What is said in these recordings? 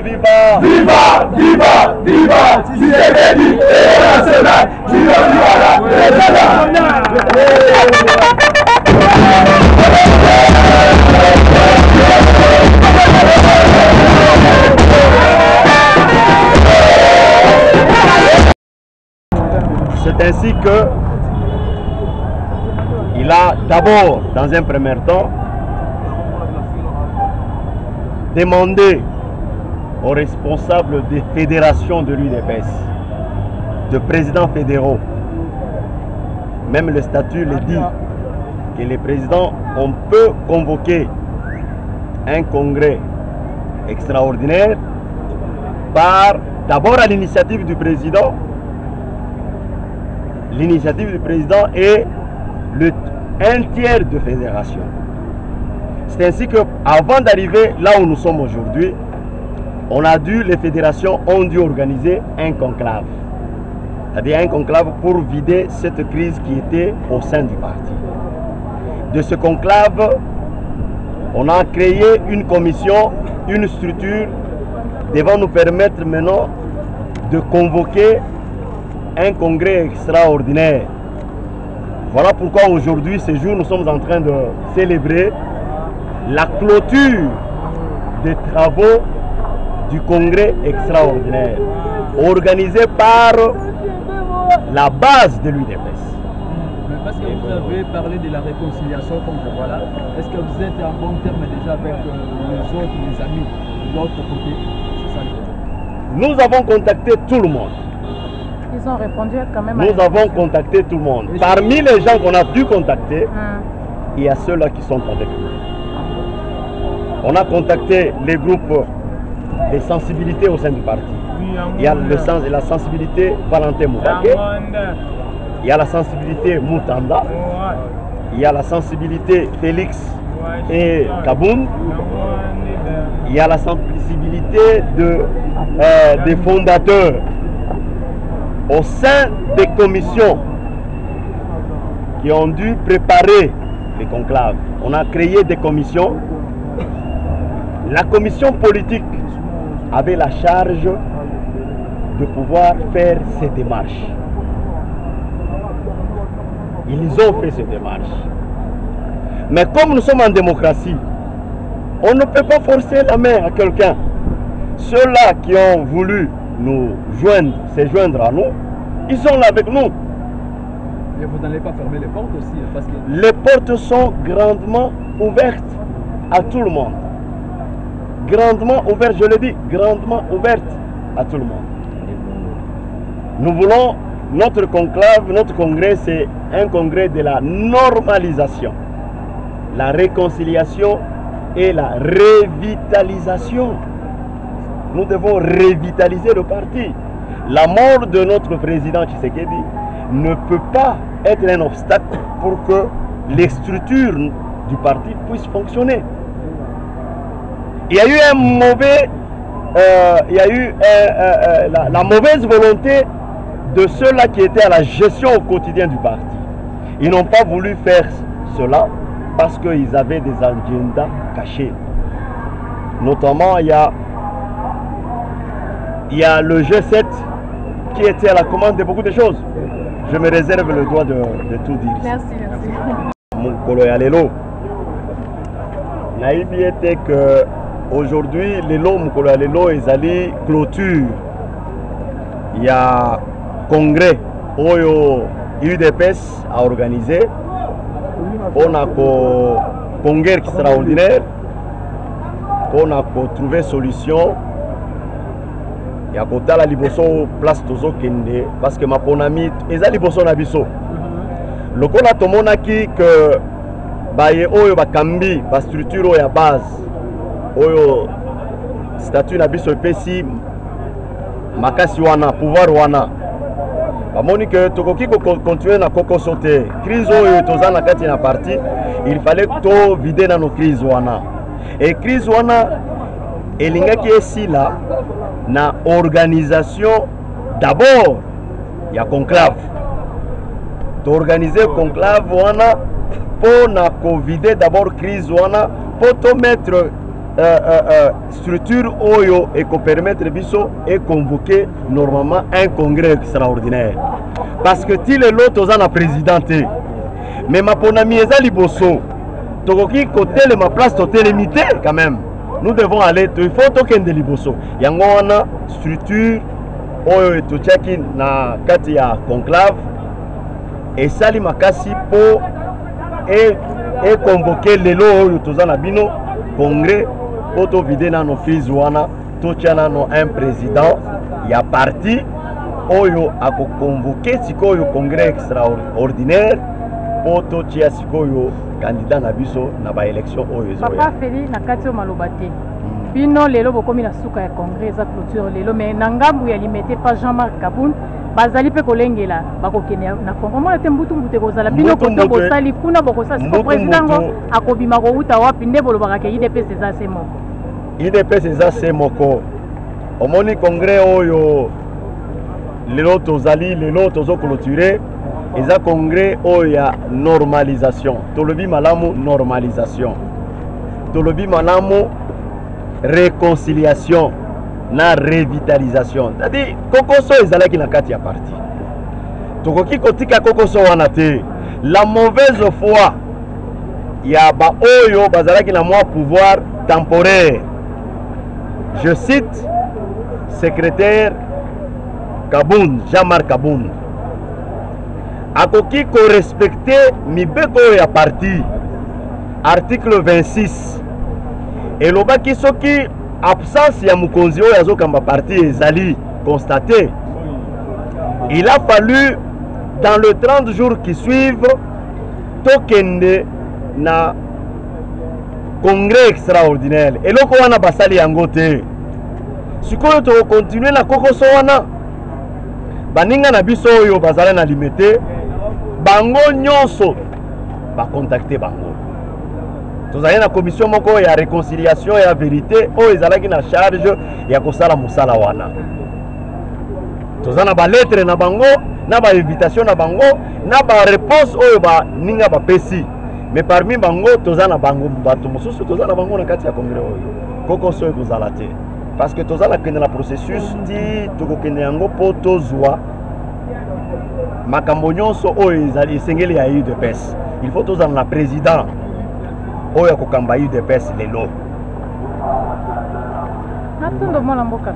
Viva! Viva! Viva! Viva! Tshisekedi et national! Viva! C'est ainsi que il a d'abord, dans un premier temps, demandé aux responsables des fédérations de l'UDPS, de présidents fédéraux, même le statut le dit, que les présidents, on peut convoquer un congrès extraordinaire par d'abord à l'initiative du président. L'initiative du président est un tiers de fédération. C'est ainsi que, avant d'arriver là où nous sommes aujourd'hui, les fédérations ont dû organiser un conclave. C'est-à-dire un conclave pour vider cette crise qui était au sein du parti. De ce conclave, on a créé une commission, une structure devant nous permettre maintenant de convoquer un congrès extraordinaire. Voilà pourquoi aujourd'hui, ce jour, nous sommes en train de célébrer la clôture des travaux du congrès extraordinaire organisé par la base de l'UDPS. Parce que vous avez parlé de la réconciliation, comme voilà, est-ce que vous êtes en bon terme déjà avec les autres, les amis de l'autre côté? Nous avons contacté tout le monde. Ils ont répondu quand même. Nous avons contacté tout le monde. Parmi les gens qu'on a dû contacter, il y a ceux-là qui sont avec nous. On a contacté les groupes de sensibilité au sein du parti. Il y a le sens et la sensibilité Valentin Moubake. Il y a la sensibilité Moutanda. Il y a la sensibilité Félix et Kaboun. Il y a la sensibilité des fondateurs. Au sein des commissions qui ont dû préparer les conclaves, on a créé des commissions. La commission politique avait la charge de pouvoir faire ces démarches. Ils ont fait ces démarches. Mais comme nous sommes en démocratie, on ne peut pas forcer la main à quelqu'un. Ceux-là qui ont voulu nous joindre, se joindre à nous, ils sont là avec nous. Mais vous n'allez pas fermer les portes aussi parce que... Les portes sont grandement ouvertes à tout le monde. Grandement ouvertes, je le dis, grandement ouvertes à tout le monde. Nous voulons, notre conclave, notre congrès, c'est un congrès de la normalisation, la réconciliation et la revitalisation. Nous devons revitaliser le parti. La mort de notre président Tshisekedi ne peut pas être un obstacle pour que les structures du parti puissent fonctionner. Il y a eu la mauvaise volonté de ceux-là qui étaient à la gestion au quotidien du parti. Ils n'ont pas voulu faire cela parce qu'ils avaient des agendas cachés. Notamment, il y a le G7 qui était à la commande de beaucoup de choses. Je me réserve le droit de tout dire. Merci. Mon Koloyalelo. Naïbi était que aujourd'hui, les lots mon Koloyalelo, ils allaient clôture. Il y a congrès Oyo UDPS à organiser. On a un congrès extraordinaire. On a trouvé solution. Il y a côté la liboso place tozo kende parce que ma ponami eza liboso na biso. Lokola tomona ki que baye oyo bakambi ba structure ya base oyo statut na biso epesi makasi wana pouvoir wana. Bamoni que tokoki ko continuer na koko sauter. Crise oyo toza na kati na parti, il fallait to vider na no crise wana. Et crise wana elingaki esila na organisation d'abord il y a conclave. D'organiser conclave wana pour na Covid d'abord crise wana pour to mettre structure oyo et qu'on permettre biso et convoquer normalement un congrès extraordinaire parce que ti le lot aux na présidenté mais ma ponami eza liboso tokoki côté le ma place toté limité quand même nous devons aller il faut token de liboso yango wana structure oyo to cheki na kati ya conclave et sali makasi po et convoquer lelo oyo toza na bino congrès pour to vider na no crise wana to tiana no un président ya parti oyo ako convoquer sikoyo congrès extraordinaire pour to tia sikoyo candidat na biso na ba élection oyo zo papa Feli na kati o malobate bino lelo bokomi na suka ya congrès za clôture lelo mais na ngambu ya limité pas Jean-Marc Kaboun bazali pe kolengela bakokene na Congo mo te mbutu mbute kozala bino koto bosali kuna bokosa siko président ngo akobima ko uta wapi nde bolobaka ke IDPS eza semo IDPS eza semoko omoni congrès oyo lelo tozali lelo tozo clôturer eza congrès oyo ya normalisation tolobi malamu normalisation tolobi malamu réconciliation na revitalisation c'est-à-dire kokoso ezalaki na kati ya parti tokoki kotika kokoso wana te la mauvaise foi ya ba oyo bazalaki na mwa pouvoir temporaire je cite secrétaire Kaboun Jean-Marc Kaboun akoki ko respecter mibeko ya parti article 26 elobaki soki absence ya mukonzi oyo azokamba parti ezali constaté il a fallu dans le 30 jours qui suivent tokende na congrès extraordinaire eloko wana basali yango te sikoyo tokokontinue na kokoso wana baninga na biso oyo bazala na limité bango nyonso bacontacte bango tozali na commission moko ya réconciliation ya vérité oyo ezalaki na charge ya kosala mosala wana toza na balettre na bango na bainvitation na bango na baréponse oyo baninga bapesi mais parmi bango toza na bango bato mosusu toza na bango na kati ya congrès oyo kokoso oyo kozala te parce que toza na kende na processus ti tokokende yango mpo tozwa makambo nyonso oyo ezali esengeli ya UDPS il faut tozala na président oyo akokamba UDPS lelo natondo mwana mboka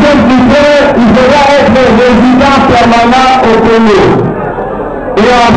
deuxième critère, il devra être résident permanent au Congo. Et en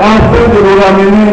afin de nous ramener